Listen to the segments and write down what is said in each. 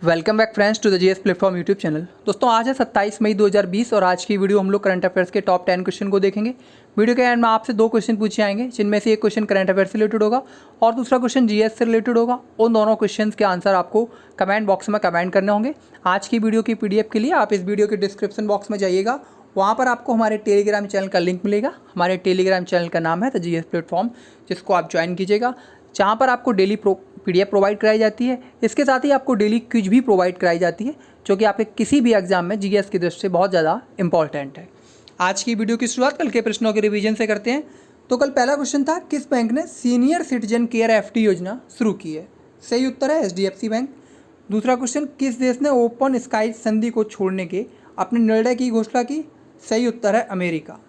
Welcome back friends to the GS platform YouTube channel. दोस्तों आज है 27 मई 2020 और आज की वीडियो हम लोग करंट अफेयर्स के टॉप 10 क्वेश्चन को देखेंगे। वीडियो के एंड में आपसे दो क्वेश्चन पूछे आएंगे, जिनमें से एक क्वेश्चन करंट अफेयर्स से रिलेटेड होगा और दूसरा क्वेश्चन जीएस से रिलेटेड होगा। उन दोनों क्वेश्चन के आंसर आपको कमेंट बॉक्स में कमेंट करने होंगे। आज की वीडियो की PDF के लिए आप इस वीडियो के डिस्क्रिप्शन बॉक्स में जाइएगा, वहाँ पर आपको हमारे टेलीग्राम चैनल का लिंक मिलेगा। हमारे टेलीग्राम चैनल का नाम है द जीएस प्लेटफॉर्म, जिसको आप ज्वाइन कीजिएगा, जहाँ पर आपको डेली PDF प्रोवाइड कराई जाती है। इसके साथ ही आपको डेली क्विज भी प्रोवाइड कराई जाती है, जो कि आपके किसी भी एग्जाम में जीएस की दृष्टि से बहुत ज़्यादा इंपॉर्टेंट है। आज की वीडियो की शुरुआत कल के प्रश्नों के रिवीजन से करते हैं। तो कल पहला क्वेश्चन था, किस बैंक ने सीनियर सिटीजन केयर FD योजना शुरू की है? सही उत्तर है HDFC बैंक। दूसरा क्वेश्चन, किस देश ने ओपन स्काई संधि को छोड़ने के अपने निर्णय की घोषणा की? सही उत्तर है अमेरिका।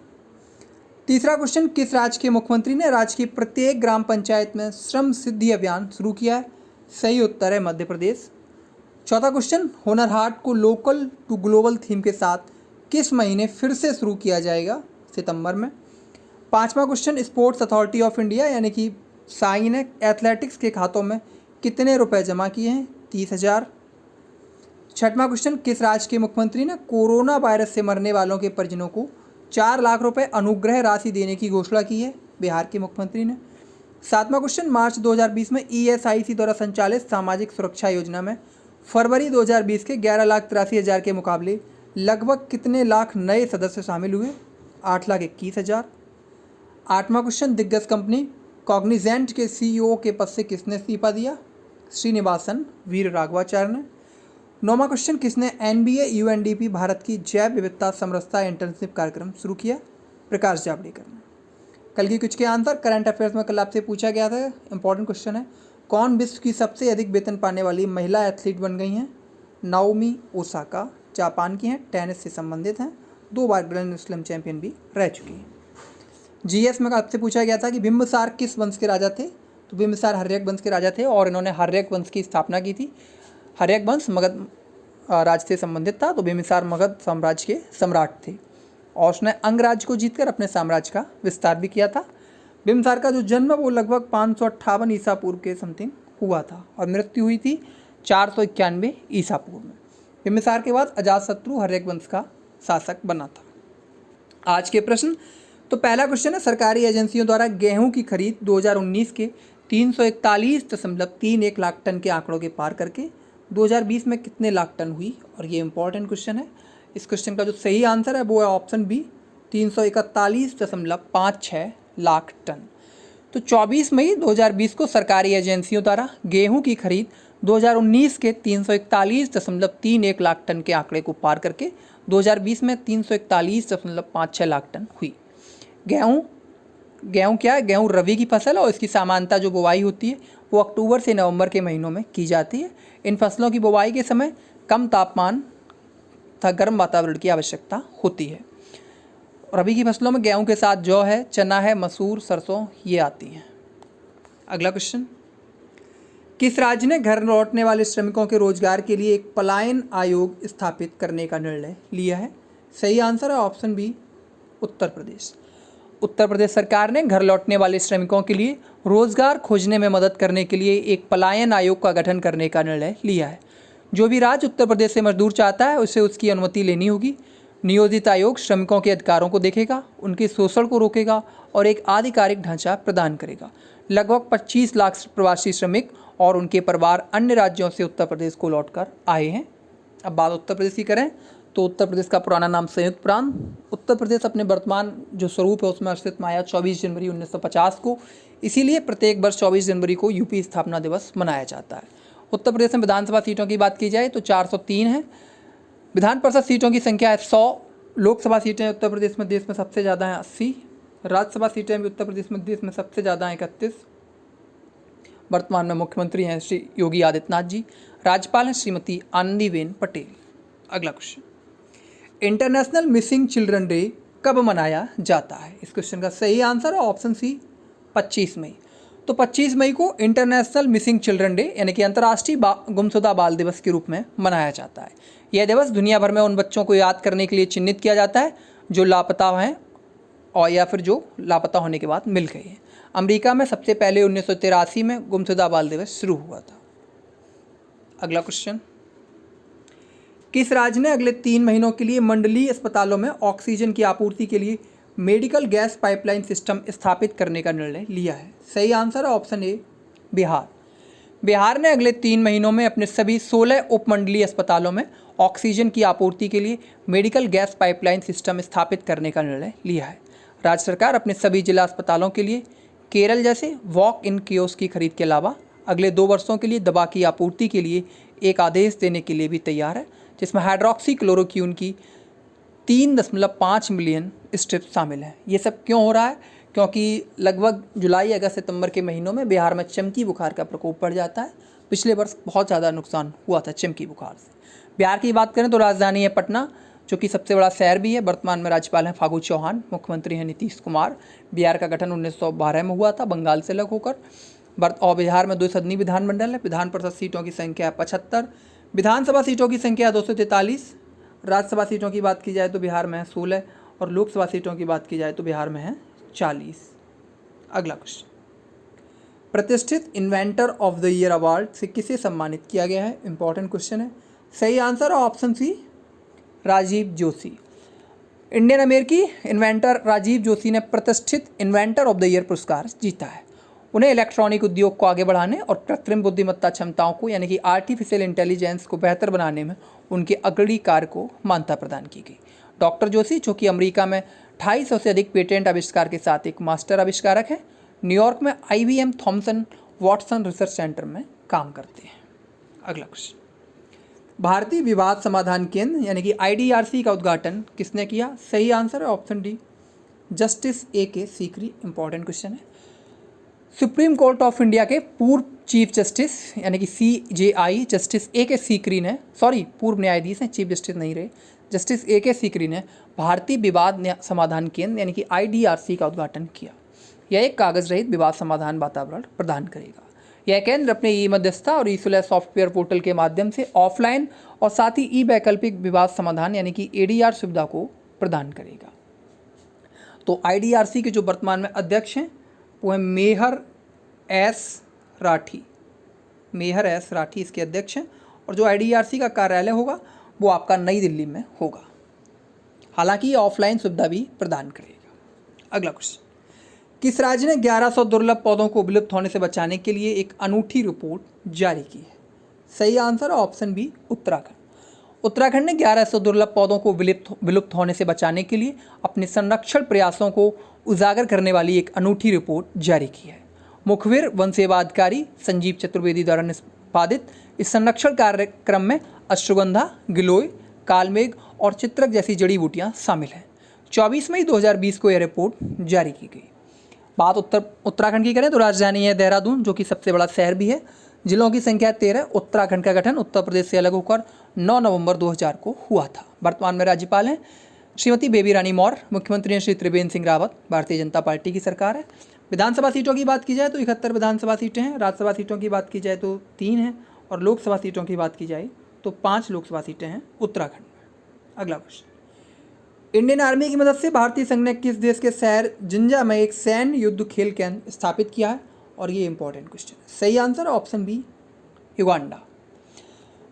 तीसरा क्वेश्चन, किस राज्य के मुख्यमंत्री ने राज्य की प्रत्येक ग्राम पंचायत में श्रम सिद्धि अभियान शुरू किया है? सही उत्तर है मध्य प्रदेश। चौथा क्वेश्चन, हुनर हाट को लोकल टू ग्लोबल थीम के साथ किस महीने फिर से शुरू किया जाएगा? सितंबर में। पांचवा question, sports authority of India यानी कि साई ने एथलेटिक्स के खातों में कितने रुपए जमा किए हैं? 30,000। छठवां क्वेश्चन, किस राज्य के मुख्यमंत्री ने कोरोना वायरस से मरने वालों के परिजनों को 4 लाख रुपए अनुग्रह राशि देने की घोषणा की है? बिहार के मुख्यमंत्री ने। सातवां क्वेश्चन, मार्च 2020 में ESIC द्वारा संचालित सामाजिक सुरक्षा योजना में फरवरी 2020 के 11,83,000 के मुकाबले लगभग कितने लाख नए सदस्य शामिल हुए? 8,21,000। आठवां क्वेश्चन, दिग्गज कंपनी कॉग्निजेंट के CEO के पद से किसने इस्तीफा दिया? श्रीनिवासन वीर राघवाचार्य ने। नौवां क्वेश्चन, किसने NBA UNDP भारत की जैव विविधता समरसता इंटर्नशिप कार्यक्रम शुरू किया? प्रकाश जावड़ेकर ने। कल की कुछ के आंसर करंट अफेयर्स में कल आपसे पूछा गया था, इंपॉर्टेंट क्वेश्चन है। कौन विश्व की सबसे अधिक वेतन पाने वाली महिला एथलीट बन गई हैं? नाओमी ओसाका जापान की हैं, टेनिस से संबंधित हैं, 2 बार ग्रैंड स्लैम चैंपियन भी रह चुकी हैं। GS में आपसे पूछा गया था कि बिंबिसार किस वंश के राजा थे? तो बिंबिसार हर्यक वंश के राजा थे और इन्होंने हर्यक वंश की स्थापना की थी। हर्यक वंश मगध राज्य से संबंधित था, तो बिंबिसार मगध साम्राज्य के सम्राट थे और उसने अंग राज्य को जीतकर अपने साम्राज्य का विस्तार भी किया था। बिंबिसार का जो जन्म वो लगभग 558 ईसा पूर्व के समथिंग हुआ था और मृत्यु हुई थी 491 ईसा पूर्व में। बिंबिसार के बाद अजातशत्रु हर्यक वंश का शासक बना था। आज के प्रश्न, तो पहला क्वेश्चन है, सरकारी एजेंसियों द्वारा गेहूं की खरीद 2019 के 341.31 लाख टन के आंकड़ों के पार करके 2020 में कितने लाख टन हुई? और ये इंपॉर्टेंट क्वेश्चन है। इस क्वेश्चन का जो सही आंसर है वो है ऑप्शन बी, 341.56 लाख टन। तो 24 मई 2020 को सरकारी एजेंसियों द्वारा गेहूं की खरीद 2019 के 341.31 लाख टन के आंकड़े को पार करके 2020 में 341.56 लाख टन हुई। गेहूं क्या है? गेहूं रबी की फसल है और इसकी सामान्यतः जो बुवाई होती है वो अक्टूबर से नवंबर के महीनों में की जाती है। इन फसलों की बुवाई के समय कम तापमान तथा गर्म वातावरण की आवश्यकता होती है। रबी की फसलों में गेहूं के साथ जौ है, चना है, मसूर, सरसों ये आती हैं। अगला क्वेश्चन, किस राज्य ने घर लौटने वाले श्रमिकों के रोजगार के लिए एक पलायन आयोग स्थापित करने का निर्णय लिया है? सही आंसर है ऑप्शन बी, उत्तर प्रदेश। उत्तर प्रदेश सरकार ने घर लौटने वाले श्रमिकों के लिए रोजगार खोजने में मदद करने के लिए एक पलायन आयोग का गठन करने का निर्णय लिया है। जो भी राज्य उत्तर प्रदेश से मजदूर चाहता है उसे उसकी अनुमति लेनी होगी। नियोजित आयोग श्रमिकों के अधिकारों को देखेगा, उनके शोषण को रोकेगा और एक आधिकारिक ढांचा प्रदान करेगा। लगभग 25 लाख प्रवासी श्रमिक और उनके परिवार अन्य राज्यों से उत्तर प्रदेश को लौटकर आए हैं। अब बात उत्तर प्रदेश की करें तो उत्तर प्रदेश का पुराना नाम संयुक्त प्रांत। उत्तर प्रदेश अपने वर्तमान जो स्वरूप है उसमें अस्तित्व में आया 24 जनवरी 1950 को, इसीलिए प्रत्येक वर्ष 24 जनवरी को यूपी स्थापना दिवस मनाया जाता है। उत्तर प्रदेश में विधानसभा सीटों की बात की जाए तो 403 है। विधान परिषद सीटों की संख्या है 100। लोकसभा सीटें उत्तर प्रदेश में देश में सबसे ज़्यादा हैं 80। राज्यसभा सीटें भी उत्तर प्रदेश में देश में सबसे ज़्यादा हैं 31। वर्तमान में मुख्यमंत्री हैं श्री योगी आदित्यनाथ जी, राज्यपाल हैं श्रीमती आनंदीबेन पटेल। अगला question, international missing children day कब मनाया जाता है? इस क्वेश्चन का सही आंसर है ऑप्शन सी, 25 मई। तो 25 मई को इंटरनेशनल मिसिंग चिल्ड्रन डे यानी कि अंतर्राष्ट्रीय गुमशुदा बाल दिवस के रूप में मनाया जाता है। यह दिवस दुनिया भर में उन बच्चों को याद करने के लिए चिन्हित किया जाता है जो लापता हैं और या फिर जो लापता होने के बाद मिल गए हैं। अमेरिका में सबसे पहले 1983 में गुमशुदा बाल दिवस शुरू हुआ था। अगला क्वेश्चन, किस राज्य ने अगले 3 महीनों के लिए मंडलीय अस्पतालों में ऑक्सीजन की आपूर्ति के लिए मेडिकल गैस पाइपलाइन सिस्टम स्थापित करने का निर्णय लिया है? सही आंसर है ऑप्शन ए बिहार। बिहार ने अगले 3 महीनों में अपने सभी 16 उपमंडलीय अस्पतालों में ऑक्सीजन की आपूर्ति के लिए मेडिकल गैस पाइपलाइन सिस्टम स्थापित करने का निर्णय लिया है। राज्य सरकार अपने सभी जिला अस्पतालों के लिए केरल जैसे वॉक इन कियोस्क की खरीद के अलावा अगले 2 वर्षों के लिए दवा की आपूर्ति के लिए एक आदेश देने के लिए भी तैयार है, जिसमें हाइड्रोक्सी क्लोरोक्वीन की 3.5 मिलियन स्ट्रिप्स शामिल हैं। ये सब क्यों हो रहा है? क्योंकि लगभग जुलाई, अगस्त, सितंबर के महीनों में बिहार में चमकी बुखार का प्रकोप बढ़ जाता है। पिछले वर्ष बहुत ज़्यादा नुकसान हुआ था चमकी बुखार से। बिहार की बात करें तो राजधानी है पटना, जो कि सबसे बड़ा शहर भी है। वर्तमान में राज्यपाल हैं फागू चौहान, मुख्यमंत्री हैं नीतीश कुमार। बिहार का गठन 1912 में हुआ था बंगाल से अलग होकर। और बिहार में 2 सदनी विधानमंडल है। विधान परिषद सीटों की संख्या 75, विधानसभा सीटों की संख्या 243। राज्यसभा सीटों की बात की जाए तो बिहार में है 16 और लोकसभा सीटों की बात की जाए तो बिहार में है 40। अगला क्वेश्चन, प्रतिष्ठित inventor of the year award से किसे सम्मानित किया गया है? इंपॉर्टेंट क्वेश्चन है। सही आंसर है option C Rajiv Joshi. Indian अमेरिकी इन्वेंटर राजीव जोशी ने प्रतिष्ठित इन्वेंटर ऑफ द ईयर पुरस्कार जीता है। उन्हें इलेक्ट्रॉनिक उद्योग को आगे बढ़ाने और कृत्रिम बुद्धिमत्ता क्षमताओं को यानी कि आर्टिफिशियल इंटेलिजेंस को बेहतर बनाने में उनके अग्रणी कार्य को मान्यता प्रदान की गई। डॉक्टर जोशी, जो कि अमेरिका में 250 से अधिक पेटेंट आविष्कार के साथ एक मास्टर आविष्कारक हैं, न्यूयॉर्क में IBM Thomson Watson research centre में काम करते हैं। अगला क्वेश्चन, भारतीय विवाद समाधान केंद्र यानी कि IDRC का उद्घाटन किसने किया? सही आंसर है option D justice AK Sikri. Important question है। सुप्रीम कोर्ट ऑफ इंडिया के पूर्व चीफ जस्टिस यानी कि CJI जस्टिस AK सीकरी ने, पूर्व न्यायाधीश हैं, चीफ जस्टिस नहीं रहे, जस्टिस AK सीकरी ने भारतीय विवाद समाधान केंद्र यानी कि IDRC का उद्घाटन किया। यह एक कागज रहित विवाद समाधान वातावरण प्रदान करेगा। यह केंद्र अपने ई मध्यस्थता और ई-सुलह सॉफ्टवेयर पोर्टल के माध्यम से ऑफलाइन और साथ ही वैकल्पिक विवाद समाधान यानी कि ADR सुविधा को प्रदान करेगा। तो IDRC के जो वर्तमान में अध्यक्ष हैं वो है मेहर एस राठी। मेहर एस राठी इसके अध्यक्ष हैं और जो IDRC का कार्यालय होगा वो आपका नई दिल्ली में होगा। हालांकि ये ऑफलाइन सुविधा भी प्रदान करेगा। अगला क्वेश्चन, किस राज्य ने 1100 दुर्लभ पौधों को विलुप्त होने से बचाने के लिए एक अनूठी रिपोर्ट जारी की है? सही आंसर है ऑप्शन बी उत्तराखंड। उत्तराखंड ने 1100 दुर्लभ पौधों को विलुप्त होने से बचाने के लिए अपने संरक्षण प्रयासों को उजागर करने वाली एक अनूठी रिपोर्ट जारी की है। मुखबिर वन सेवा अधिकारी संजीव चतुर्वेदी द्वारा निष्पादित इस संरक्षण कार्यक्रम में अश्वगंधा, गिलोय, कालमेघ और चित्रक जैसी जड़ी बूटियां शामिल हैं। 24 मई 2020 को यह रिपोर्ट जारी की गई। बात उत्तराखंड की करें तो राजधानी है देहरादून, जो कि सबसे बड़ा शहर भी है। जिलों की संख्या 13। उत्तराखंड का गठन उत्तर प्रदेश से अलग होकर 9 नवंबर 2000 को हुआ था। वर्तमान में राज्यपाल हैं श्रीमती बेबी रानी मौर्य, मुख्यमंत्री हैं श्री त्रिवेंद्र सिंह रावत। भारतीय जनता पार्टी की सरकार है। विधानसभा सीटों की बात की जाए तो 71 विधानसभा सीटें हैं। राज्यसभा सीटों की बात की जाए तो 3 हैं और लोकसभा सीटों की बात की जाए तो 5 लोकसभा सीटें हैं उत्तराखंड में। अगला क्वेश्चन, इंडियन आर्मी की मदद से भारतीय संघ ने किस देश के शहर जिंजा में एक सैन्य युद्ध खेल केंद्र स्थापित किया है? और ये इंपॉर्टेंट क्वेश्चन है। सही आंसर ऑप्शन बी युगांडा।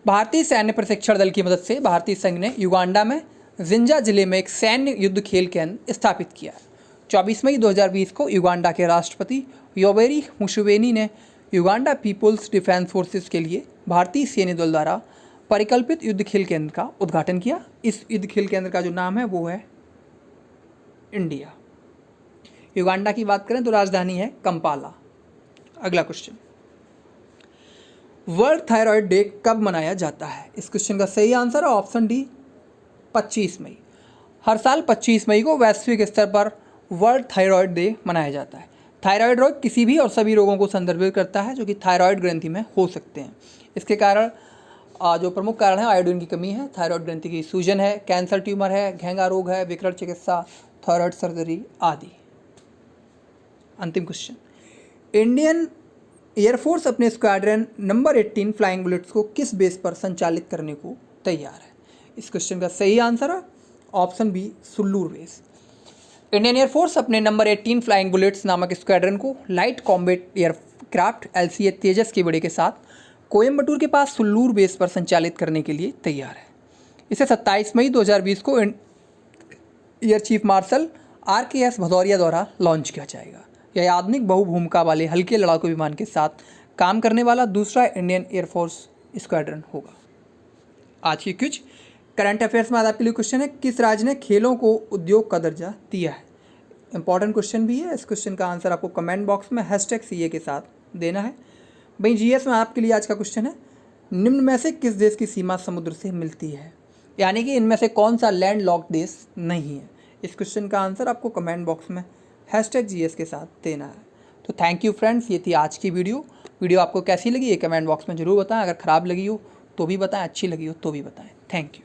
भारतीय सैन्य प्रशिक्षण दल की मदद से भारतीय संघ ने युगांडा में जिंजा जिले में एक सैन्य युद्ध खेल केंद्र स्थापित किया है। 24 मई 2020 को युगांडा के राष्ट्रपति योवेरी मुसेवेनी ने युगांडा पीपुल्स डिफेंस फोर्सेस के लिए भारतीय सैन्य दल द्वारा परिकल्पित युद्ध खेल केंद्र का उद्घाटन किया। इस युद्ध खेल केंद्र का जो नाम है वो है इंडिया। युगांडा की बात करें तो राजधानी है कंपाला। अगला क्वेश्चन, वर्ल्ड थायराइड डे कब मनाया जाता है? इस क्वेश्चन का सही आंसर है ऑप्शन डी 25 मई। हर साल 25 मई को वैश्विक स्तर पर वर्ल्ड थायराइड डे मनाया जाता है। थायराइड रोग किसी भी और सभी रोगों को संदर्भित करता है जो कि थायराइड ग्रंथि में हो सकते हैं। इसके कारण जो प्रमुख कारण है आयोडीन की कमी है, थायराइड ग्रंथि की सूजन है, कैंसर ट्यूमर है, घेंगा रोग है, विकरण चिकित्सा, थायराइड सर्जरी आदि। अंतिम क्वेश्चन, इंडियन एयरफोर्स अपने स्क्वाड्रन नंबर 18 फ्लाइंग बुलेट्स को किस बेस पर संचालित करने को तैयार है? इस क्वेश्चन का सही आंसर है option B Sulur base. Indian air force अपने नंबर 18 फ्लाइंग बुलेट्स नामक स्क्वाड्रन को light combat aircraft LCA Tejas के बेड़े के साथ कोयम्बटूर के पास सुल्लूर बेस पर संचालित करने के लिए तैयार है। इसे 27 मई 2020 को air chief marshal RKS Bhadauria द्वारा लॉन्च किया जाएगा। यह आधुनिक बहुभूमिका वाले हल्के लड़ाकू विमान के साथ काम करने वाला दूसरा इंडियन एयरफोर्स स्क्वाड्रन होगा। आज की कुछ करंट अफेयर्स में आज आपके लिए क्वेश्चन है, किस राज्य ने खेलों को उद्योग का दर्जा दिया है। इंपॉर्टेंट क्वेश्चन भी है। इस क्वेश्चन का आंसर आपको कमेंट बॉक्स में #CA के साथ देना है। भाई GS में आपके लिए आज का क्वेश्चन है, निम्न में से किस देश की सीमा समुद्र से मिलती है, यानी कि इनमें से कौन सा लैंड लॉक्ड देश नहीं है। इस क्वेश्चन का आंसर आपको कमेंट बॉक्स में #GS के साथ देना है। तो थैंक यू फ्रेंड्स, ये थी आज की वीडियो आपको कैसी लगी ये कमेंट बॉक्स में ज़रूर बताएं। अगर ख़राब लगी हो तो भी बताएं, अच्छी लगी हो तो भी बताएं। Thank you.